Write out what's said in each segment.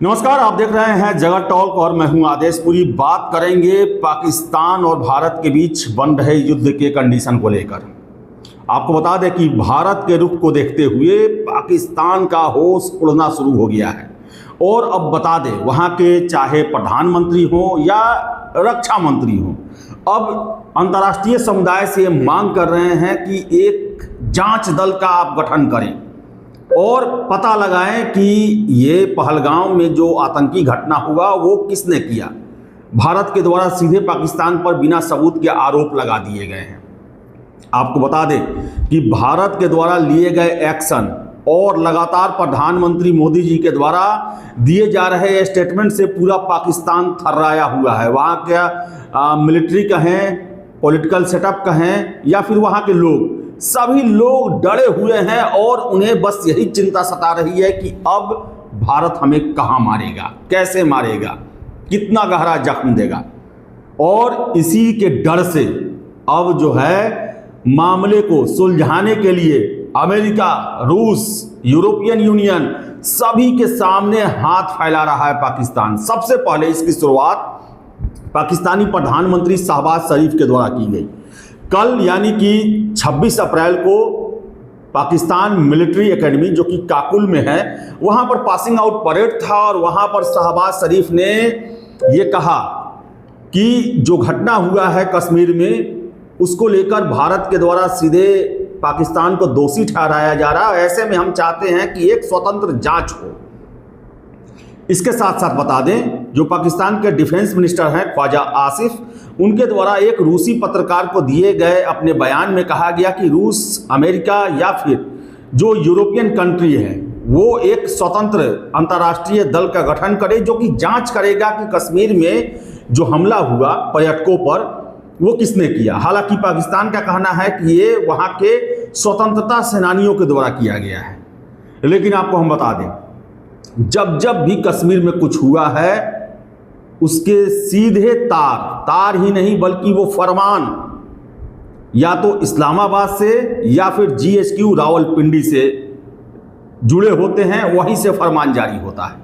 नमस्कार, आप देख रहे हैं जगत टॉक और मैं हूं आदेश। पूरी बात करेंगे पाकिस्तान और भारत के बीच बन रहे युद्ध के कंडीशन को लेकर। आपको बता दें कि भारत के रुख को देखते हुए पाकिस्तान का होश उड़ना शुरू हो गया है। और अब बता दें, वहां के चाहे प्रधानमंत्री हो या रक्षा मंत्री हो, अब अंतर्राष्ट्रीय समुदाय से मांग कर रहे हैं कि एक जांच दल का आप गठन करें और पता लगाएं कि ये पहलगाम में जो आतंकी घटना हुआ वो किसने किया। भारत के द्वारा सीधे पाकिस्तान पर बिना सबूत के आरोप लगा दिए गए हैं। आपको बता दें कि भारत के द्वारा लिए गए एक्शन और लगातार प्रधानमंत्री मोदी जी के द्वारा दिए जा रहे स्टेटमेंट से पूरा पाकिस्तान थर्राया हुआ है। वहाँ क्या मिलिट्री कहें, पॉलिटिकल सेटअप कहें या फिर वहाँ के लोग, सभी लोग डरे हुए हैं और उन्हें बस यही चिंता सता रही है कि अब भारत हमें कहाँ मारेगा, कैसे मारेगा, कितना गहरा जख्म देगा। और इसी के डर से अब जो है मामले को सुलझाने के लिए अमेरिका, रूस, यूरोपियन यूनियन सभी के सामने हाथ फैला रहा है पाकिस्तान। सबसे पहले इसकी शुरुआत पाकिस्तानी प्रधानमंत्री शहबाज शरीफ के द्वारा की गई। कल यानी कि 26 अप्रैल को पाकिस्तान मिलिट्री एकेडमी जो कि काकुल में है, वहाँ पर पासिंग आउट परेड था और वहाँ पर शहबाज शरीफ ने ये कहा कि जो घटना हुआ है कश्मीर में उसको लेकर भारत के द्वारा सीधे पाकिस्तान को दोषी ठहराया जा रहा है। ऐसे में हम चाहते हैं कि एक स्वतंत्र जांच हो। इसके साथ साथ बता दें, जो पाकिस्तान के डिफेंस मिनिस्टर हैं ख्वाजा आसिफ, उनके द्वारा एक रूसी पत्रकार को दिए गए अपने बयान में कहा गया कि रूस, अमेरिका या फिर जो यूरोपियन कंट्री है वो एक स्वतंत्र अंतर्राष्ट्रीय दल का गठन करे जो कि जांच करेगा कि कश्मीर में जो हमला हुआ पर्यटकों पर वो किसने किया। हालांकि पाकिस्तान का कहना है कि ये वहाँ के स्वतंत्रता सेनानियों के द्वारा किया गया है। लेकिन आपको हम बता दें, जब जब भी कश्मीर में कुछ हुआ है उसके सीधे तार ही नहीं बल्कि वो फरमान या तो इस्लामाबाद से या फिर GHQ रावलपिंडी से जुड़े होते हैं, वहीं से फरमान जारी होता है।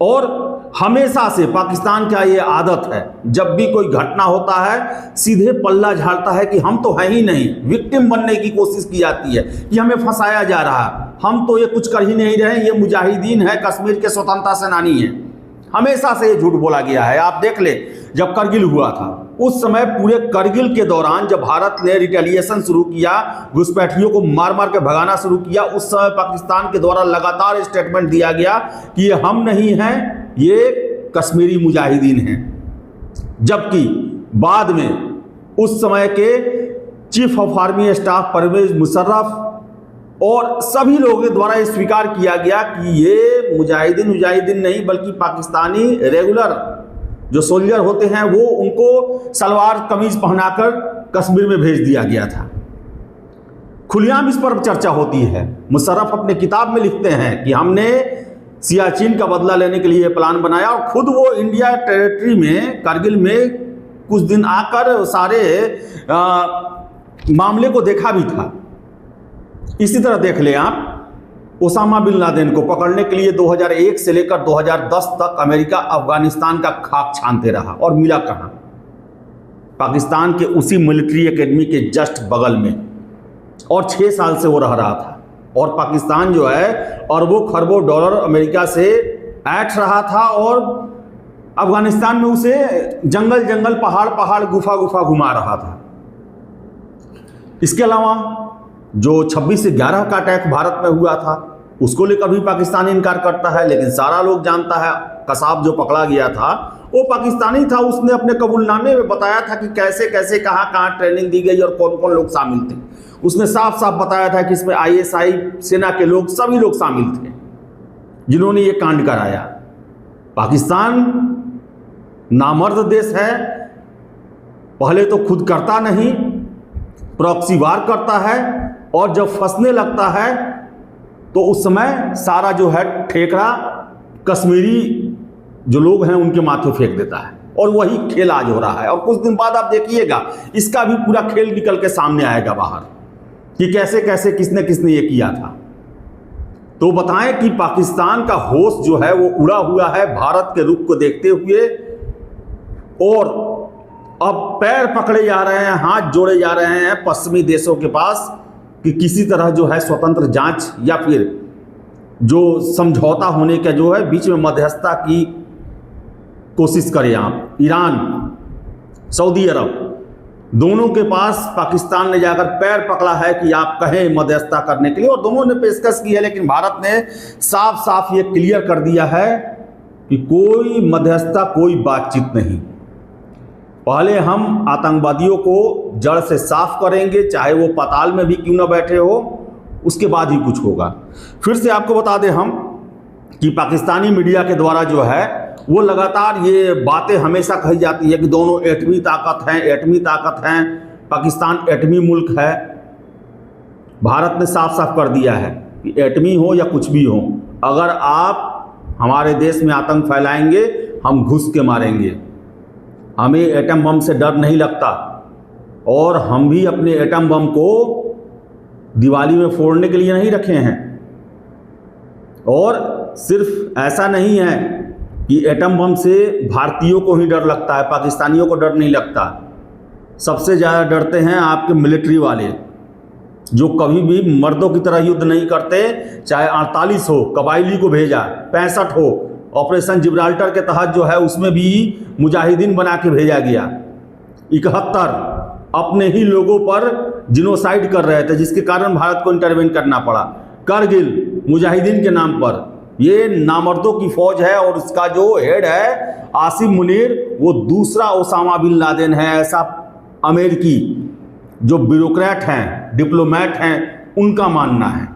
और हमेशा से पाकिस्तान का ये आदत है, जब भी कोई घटना होता है सीधे पल्ला झाड़ता है कि हम तो हैं ही नहीं। विक्टिम बनने की कोशिश की जाती है कि हमें फंसाया जा रहा है, हम तो ये कुछ कर ही नहीं रहे, ये मुजाहिदीन है, कश्मीर के स्वतंत्रता सेनानी हैं। हमेशा से ये झूठ बोला गया है। आप देख ले, जब करगिल हुआ था उस समय पूरे करगिल के दौरान जब भारत ने रिटेलिएशन शुरू किया, घुसपैठियों को मार मार के भगाना शुरू किया, उस समय पाकिस्तान के द्वारा लगातार स्टेटमेंट दिया गया कि ये हम नहीं हैं, ये कश्मीरी मुजाहिदीन हैं। जबकि बाद में उस समय के chief of army staff Parvez Musharraf और सभी लोगों के द्वारा ये स्वीकार किया गया कि ये मुजाहिदीन नहीं बल्कि पाकिस्तानी रेगुलर जो सोल्जर होते हैं वो उनको सलवार कमीज पहनाकर कश्मीर में भेज दिया गया था। खुलेआम इस पर चर्चा होती है। मुशर्रफ अपने किताब में लिखते हैं कि हमने सियाचिन का बदला लेने के लिए प्लान बनाया और खुद वो इंडिया टेरिटरी में करगिल में कुछ दिन आकर सारे मामले को देखा भी था। इसी तरह देख लें आप, ओसामा बिन लादेन को पकड़ने के लिए 2001 से लेकर 2010 तक अमेरिका अफगानिस्तान का खाक छानते रहा और मिला कहाँ? पाकिस्तान के उसी मिलिट्री एकेडमी के जस्ट बगल में। और 6 साल से वो रह रहा था और पाकिस्तान जो है अरबों खरबों डॉलर अमेरिका से ऐंठ रहा था और अफगानिस्तान में उसे जंगल जंगल, पहाड़ पहाड़, गुफा गुफा घुमा रहा था। इसके अलावा जो 26 से 11 का अटैक भारत में हुआ था उसको लेकर भी पाकिस्तान इनकार करता है। लेकिन सारा लोग जानता है कसाब जो पकड़ा गया था वो पाकिस्तानी था। उसने अपने कबूलनामे में बताया था कि कैसे कैसे कहाँ कहाँ ट्रेनिंग दी गई और कौन कौन लोग शामिल थे। उसने साफ साफ बताया था कि इसमें ISI सेना के लोग, सभी लोग शामिल थे जिन्होंने ये कांड कराया। पाकिस्तान नामर्द देश है, पहले तो खुद करता नहीं, प्रॉक्सी वार करता है और जब फंसने लगता है तो उस समय सारा जो है ठेकरा कश्मीरी जो लोग हैं उनके माथे फेंक देता है। और वही खेल आज हो रहा है। और कुछ दिन बाद आप देखिएगा इसका भी पूरा खेल निकल के सामने आएगा बाहर कि कैसे कैसे किसने किसने ये किया था। तो बताएं कि पाकिस्तान का होश जो है वो उड़ा हुआ है भारत के रुख को देखते हुए, और अब पैर पकड़े जा रहे हैं, हाथ जोड़े जा रहे हैं पश्चिमी देशों के पास कि किसी तरह जो है स्वतंत्र जांच या फिर जो समझौता होने का जो है बीच में मध्यस्थता की कोशिश करें आप। ईरान, सऊदी अरब, दोनों के पास पाकिस्तान ने जाकर पैर पकड़ा है कि आप कहें मध्यस्थता करने के लिए, और दोनों ने पेशकश की है, लेकिन भारत ने साफ साफ ये क्लियर कर दिया है कि कोई मध्यस्थता, कोई बातचीत नहीं। पहले हम आतंकवादियों को जड़ से साफ करेंगे, चाहे वो पाताल में भी क्यों ना बैठे हो, उसके बाद ही कुछ होगा। फिर से आपको बता दें हम कि पाकिस्तानी मीडिया के द्वारा जो है वो लगातार ये बातें हमेशा कही जाती है कि दोनों एटमी ताकत हैं, एटमी ताकत हैं, पाकिस्तान एटमी मुल्क है। भारत ने साफ साफ कर दिया है कि एटमी हो या कुछ भी हो, अगर आप हमारे देश में आतंक फैलाएंगे हम घुस के मारेंगे। हमें एटम बम से डर नहीं लगता, और हम भी अपने एटम बम को दिवाली में फोड़ने के लिए नहीं रखे हैं। और सिर्फ ऐसा नहीं है कि एटम बम से भारतीयों को ही डर लगता है, पाकिस्तानियों को डर नहीं लगता। सबसे ज़्यादा डरते हैं आपके मिलिट्री वाले, जो कभी भी मर्दों की तरह युद्ध नहीं करते। चाहे 48 हो, कबायली को भेजा, 65 हो, ऑपरेशन जिब्राल्टर के तहत जो है उसमें भी मुजाहिदीन बना के भेजा गया। 71 अपने ही लोगों पर जिनोसाइड कर रहे थे, जिसके कारण भारत को इंटरवेन करना पड़ा। करगिल मुजाहिदीन के नाम पर, ये नामर्दों की फौज है, और इसका जो हेड है आसिम मुनीर, वो दूसरा ओसामा बिन लादेन है। ऐसा अमेरिकी जो ब्यूरोक्रेट हैं, डिप्लोमेट हैं, उनका मानना है।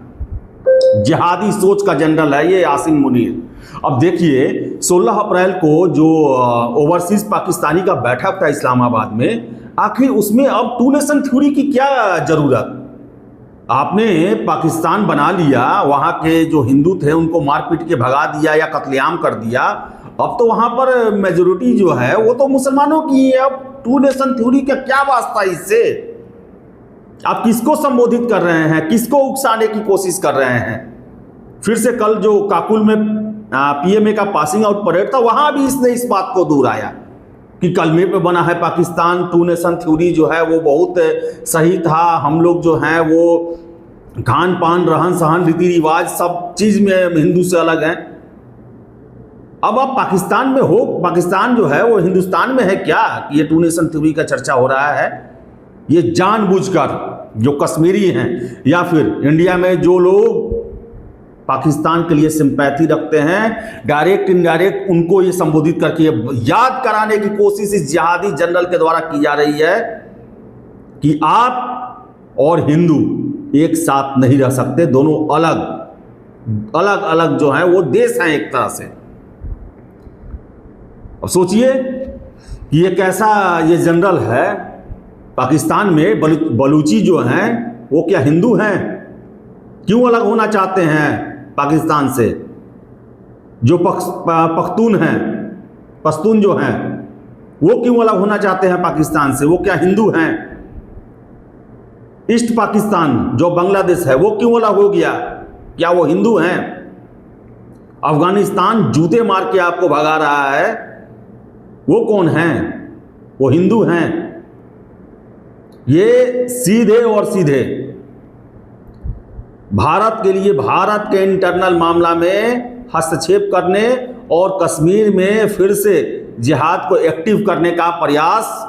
जिहादी सोच का जनरल है ये आसिम मुनीर। अब देखिए 16 अप्रैल को जो ओवरसीज पाकिस्तानी का बैठक था इस्लामाबाद में, आखिर उसमें अब टू नेशन थ्योरी की क्या ज़रूरत? आपने पाकिस्तान बना लिया, वहाँ के जो हिंदू थे उनको मार पीट के भगा दिया या कत्लेआम कर दिया, अब तो वहाँ पर मेजोरिटी जो है वो तो मुसलमानों की है। अब टू नेशन थ्योरी का क्या वास्ता इससे? आप किसको संबोधित कर रहे हैं, किसको उकसाने की कोशिश कर रहे हैं? फिर से कल जो काकुल में पीएमए का पासिंग आउट परेड था, वहाँ भी इसने इस बात को दोहराया कि कलमे पे बना है पाकिस्तान, टू नेशन थ्योरी जो है वो बहुत सही था। हम लोग जो हैं वो खान पान, रहन सहन, रीति रिवाज सब चीज़ में हिंदू से अलग हैं। अब आप पाकिस्तान में हो, पाकिस्तान जो है वो हिंदुस्तान में है क्या कि ये टू नेशन थ्योरी का चर्चा हो रहा है? ये जानबूझकर जो कश्मीरी हैं या फिर इंडिया में जो लोग पाकिस्तान के लिए सिंपैथी रखते हैं, डायरेक्ट इनडायरेक्ट उनको ये संबोधित करके याद कराने की कोशिश इस जिहादी जनरल के द्वारा की जा रही है कि आप और हिंदू एक साथ नहीं रह सकते, दोनों अलग अलग अलग जो हैं वो देश हैं एक तरह से। अब सोचिए कि ये कैसा ये जनरल है। पाकिस्तान में बलूची जो हैं वो क्या हिंदू हैं? क्यों अलग होना चाहते हैं पाकिस्तान से? जो पख्तून हैं, पश्तून जो हैं, वो क्यों अलग होना चाहते हैं पाकिस्तान से? वो क्या हिंदू हैं? ईस्ट पाकिस्तान जो बांग्लादेश है वो क्यों अलग हो गया? क्या वो हिंदू हैं? अफगानिस्तान जूते मार के आपको भगा रहा है, वो कौन हैं? वो हिंदू हैं। ये सीधे और सीधे भारत के लिए, भारत के इंटरनल मामला में हस्तक्षेप करने और कश्मीर में फिर से जिहाद को एक्टिव करने का प्रयास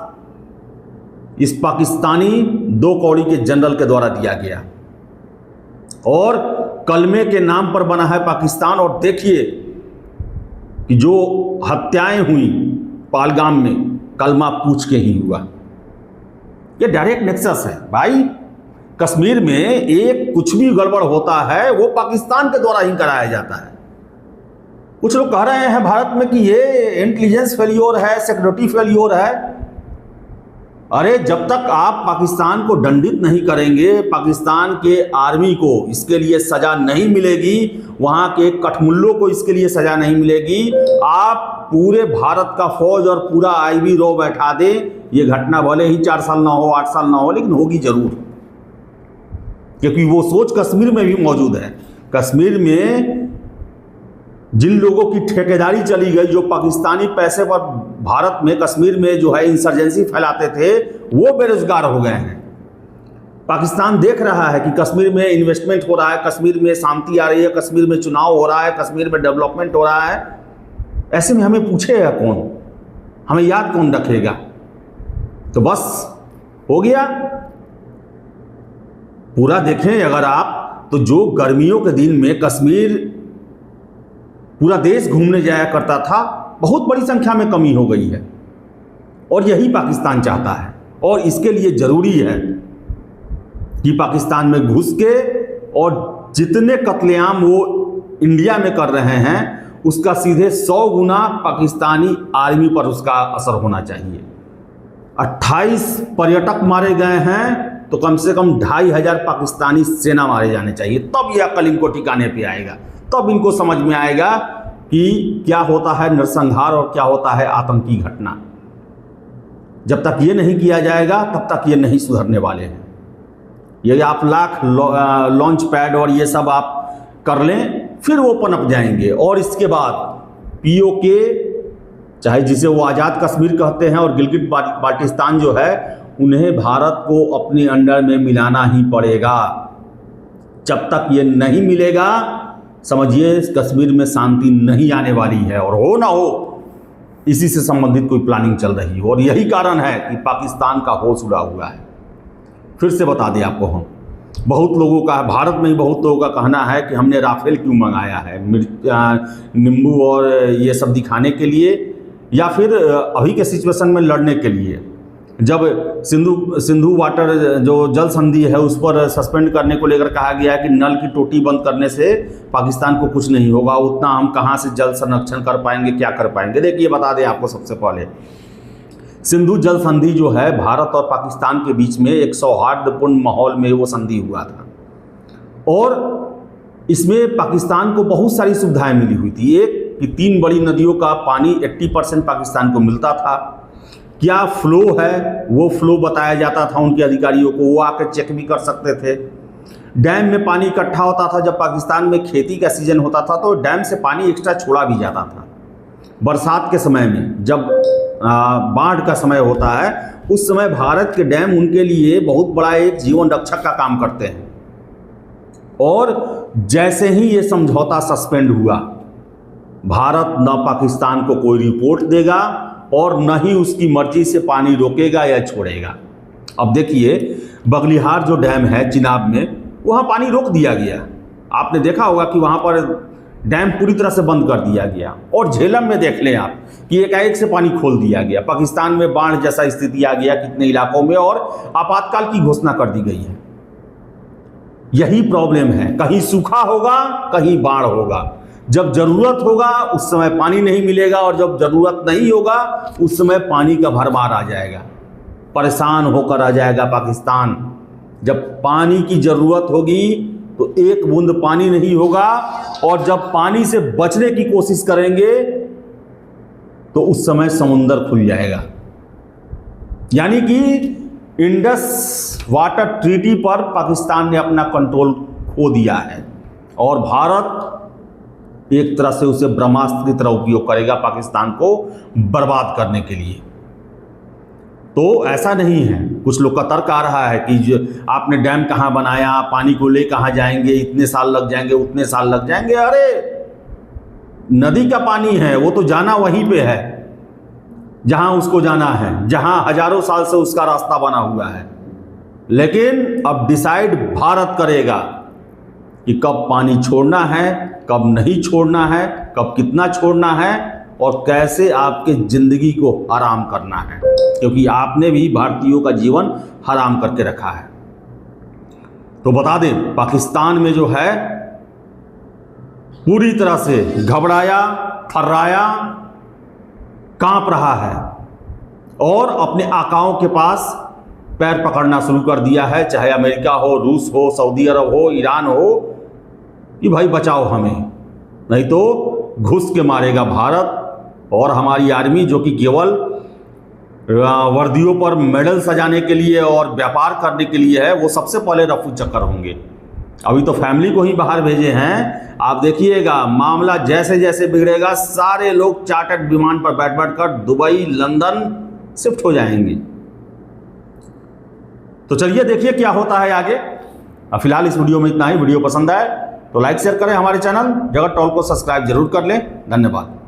इस पाकिस्तानी दो कौड़ी के जनरल के द्वारा दिया गया, और कलमे के नाम पर बना है पाकिस्तान। और देखिए कि जो हत्याएं हुई पहलगाम में, कलमा पूछ के ही हुआ। ये डायरेक्ट नेक्सस है भाई। कश्मीर में एक कुछ भी गड़बड़ होता है वो पाकिस्तान के द्वारा ही कराया जाता है। कुछ लोग कह रहे हैं भारत में कि ये इंटेलिजेंस फेल्योर है, सिक्योरिटी फेल्योर है। अरे जब तक आप पाकिस्तान को दंडित नहीं करेंगे, पाकिस्तान के आर्मी को इसके लिए सज़ा नहीं मिलेगी, वहाँ के कठमुल्लों को इसके लिए सज़ा नहीं मिलेगी, आप पूरे भारत का फौज और पूरा आईबी रो बैठा दे, ये घटना भले ही 4 साल ना हो, 8 साल ना हो, लेकिन होगी जरूर। क्योंकि वो सोच कश्मीर में भी मौजूद है। कश्मीर में जिन लोगों की ठेकेदारी चली गई, जो पाकिस्तानी पैसे पर भारत में कश्मीर में जो है इंसर्जेंसी फैलाते थे, वो बेरोजगार हो गए हैं। पाकिस्तान देख रहा है कि कश्मीर में इन्वेस्टमेंट हो रहा है, कश्मीर में शांति आ रही है, कश्मीर में चुनाव हो रहा है, कश्मीर में डेवलपमेंट हो रहा है। ऐसे में हमें पूछेगा कौन, हमें याद कौन रखेगा? तो बस हो गया। पूरा देखें अगर आप, तो जो गर्मियों के दिन में कश्मीर पूरा देश घूमने जाया करता था, बहुत बड़ी संख्या में कमी हो गई है। और यही पाकिस्तान चाहता है, और इसके लिए जरूरी है कि पाकिस्तान में घुस के और जितने कत्लेआम वो इंडिया में कर रहे हैं, उसका सीधे 100 गुना पाकिस्तानी आर्मी पर उसका असर होना चाहिए। 28 पर्यटक मारे गए हैं, तो कम से कम 2500 पाकिस्तानी सेना मारे जाने चाहिए। तब यह अकल इनको ठिकाने पे आएगा, तब इनको समझ में आएगा कि क्या होता है नरसंहार और क्या होता है आतंकी घटना। जब तक ये नहीं किया जाएगा, तब तक ये नहीं सुधरने वाले हैं। यदि आप लाख लॉन्च पैड और ये सब आप कर लें, फिर वो पनप जाएंगे। और इसके बाद पीओके, चाहे जिसे वो आज़ाद कश्मीर कहते हैं, और गिलगित बाल्टिस्तान जो है, उन्हें भारत को अपने अंडर में मिलाना ही पड़ेगा। जब तक ये नहीं मिलेगा, समझिए कश्मीर में शांति नहीं आने वाली है। और हो ना हो, इसी से संबंधित कोई प्लानिंग चल रही है, और यही कारण है कि पाकिस्तान का होश उड़ा हुआ है। फिर से बता दें आपको, हम बहुत लोगों का, भारत में ही बहुत लोगों का कहना है कि हमने राफेल क्यों मंगाया है, नींबू और ये सब दिखाने के लिए, या फिर अभी के सिचुएशन में लड़ने के लिए। जब सिंधु वाटर जो जल संधि है उस पर सस्पेंड करने को लेकर कहा गया है कि नल की टोटी बंद करने से पाकिस्तान को कुछ नहीं होगा, उतना हम कहाँ से जल संरक्षण कर पाएंगे, क्या कर पाएंगे। देखिए बता दें आपको, सबसे पहले सिंधु जल संधि जो है, भारत और पाकिस्तान के बीच में एक सौहार्दपूर्ण माहौल में वो संधि हुआ था, और इसमें पाकिस्तान को बहुत सारी सुविधाएं मिली हुई थी। एक कि 3 बड़ी नदियों का पानी 80% पाकिस्तान को मिलता था। क्या फ्लो है, वो फ्लो बताया जाता था उनके अधिकारियों को, वो आकर चेक भी कर सकते थे। डैम में पानी इकट्ठा होता था, जब पाकिस्तान में खेती का सीजन होता था तो डैम से पानी एक्स्ट्रा छोड़ा भी जाता था। बरसात के समय में, जब बाढ़ का समय होता है, उस समय भारत के डैम उनके लिए बहुत बड़ा एक जीवन रक्षक का काम करते हैं। और जैसे ही ये समझौता सस्पेंड हुआ, भारत न पाकिस्तान को कोई रिपोर्ट देगा और न ही उसकी मर्जी से पानी रोकेगा या छोड़ेगा। अब देखिए, बगलिहार जो डैम है चिनाब में, वहाँ पानी रोक दिया गया। आपने देखा होगा कि वहाँ पर डैम पूरी तरह से बंद कर दिया गया। और झेलम में देख लें आप कि एकाएक से पानी खोल दिया गया। पाकिस्तान में बाढ़ जैसा स्थिति आ गया कितने इलाकों में, और आपातकाल की घोषणा कर दी गई है। यही प्रॉब्लम है, कहीं सूखा होगा, कहीं बाढ़ होगा। जब जरूरत होगा उस समय पानी नहीं मिलेगा, और जब जरूरत नहीं होगा उस समय पानी का भरमार आ जाएगा। परेशान होकर आ जाएगा पाकिस्तान। जब पानी की जरूरत होगी तो एक बूंद पानी नहीं होगा, और जब पानी से बचने की कोशिश करेंगे तो उस समय समुंदर खुल जाएगा। यानी कि इंडस वाटर ट्रीटी पर पाकिस्तान ने अपना कंट्रोल खो दिया है, और भारत एक तरह से उसे ब्रह्मास्त्र की तरह उपयोग करेगा पाकिस्तान को बर्बाद करने के लिए। तो ऐसा नहीं है। कुछ लोग का तर्क आ रहा है कि जो आपने डैम कहाँ बनाया, पानी को ले कहाँ जाएंगे, इतने साल लग जाएंगे, उतने साल लग जाएंगे। अरे नदी का पानी है, वो तो जाना वहीं पे है जहां उसको जाना है, जहां हजारों साल से उसका रास्ता बना हुआ है। लेकिन अब डिसाइड भारत करेगा कि कब पानी छोड़ना है, कब नहीं छोड़ना है, कब कितना छोड़ना है, और कैसे आपके जिंदगी को हराम करना है, क्योंकि आपने भी भारतीयों का जीवन हराम करके रखा है। तो बता दें, पाकिस्तान में जो है पूरी तरह से घबराया, थर्राया, कांप रहा है, और अपने आकाओं के पास पैर पकड़ना शुरू कर दिया है। चाहे अमेरिका हो, रूस हो, सऊदी अरब हो, ईरान हो, कि भाई बचाओ हमें, नहीं तो घुस के मारेगा भारत। और हमारी आर्मी जो कि केवल वर्दियों पर मेडल सजाने के लिए और व्यापार करने के लिए है, वो सबसे पहले रफू चक्कर होंगे। अभी तो फैमिली को ही बाहर भेजे हैं। आप देखिएगा मामला जैसे जैसे बिगड़ेगा सारे लोग चार्टर्ड विमान पर बैठ बैठ कर दुबई, लंदन शिफ्ट हो जाएंगे। तो चलिए देखिए क्या होता है आगे। फिलहाल इस वीडियो में इतना ही। वीडियो पसंद आए तो लाइक शेयर करें, हमारे चैनल जगत टॉल को सब्सक्राइब जरूर कर लें। धन्यवाद।